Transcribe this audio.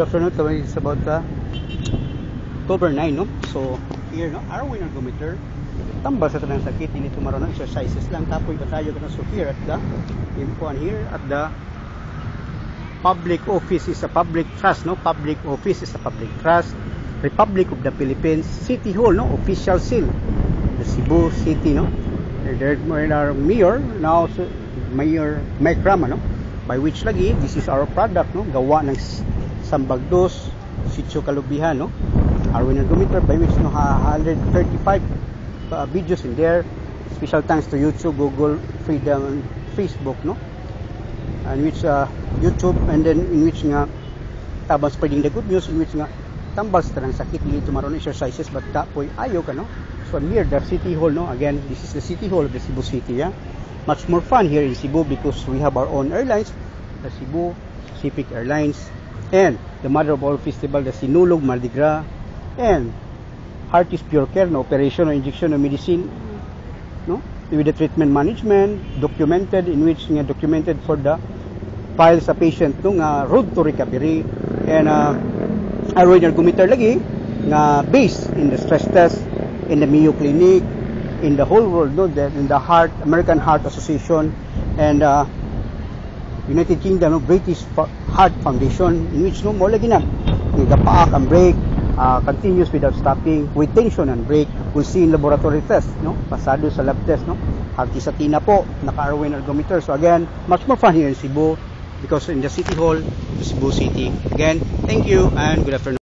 Good afternoon. It's about October 9, no? So, here, no? Arwin ergometer. Tambal sa tanang sakit, hindi tumaro ng exercises lang. Tapoy ba tayo ka na? So, here at the, here at the public office is a public trust, no? Public office is a public trust. Republic of the Philippines, City Hall, no? Official seal. The Cebu City, no? There are mayor, now Mayor Mike Rama, no? By which lagi, this is our product, no? Gawa ng Sambagdos, Sitio Kalubihan, no? Arwin ergometer, by which no 135 videos in there. Special thanks to YouTube, Google, Freedom, and Facebook, no? And which YouTube, and then in which nga tabang spreading the good news, in which nga tambal sa tanang sakit, hindi tumaron exercises, but tapoy ayaw ka, no? So near the City Hall, no? Again, this is the City Hall of the Cebu City, yeah? Much more fun here in Cebu because we have our own airlines, the Cebu Pacific Airlines, and the mother of all festival, the Sinulog Mardi Gras, and Heartist Pure Care, no? Operation or injection of medicine, no? With the treatment management, documented, in which nga documented for the files sa patient, no? Nga road to recovery, and Arwin ergometer lagi, nga based in the stress test, in the Mayo Clinic, in the whole world, no? In the American Heart Association, and United Kingdom, no? British Heart Foundation, in which no more lagi na paak and break, continuous without stopping, with tension and break. We'll see in laboratory test, no? Pasado sa lab test, no? Hati sa tina po, naka-Arwin ergometer. So again, much more fun here in Cebu because in the City Hall, Cebu City. Again, thank you and good afternoon.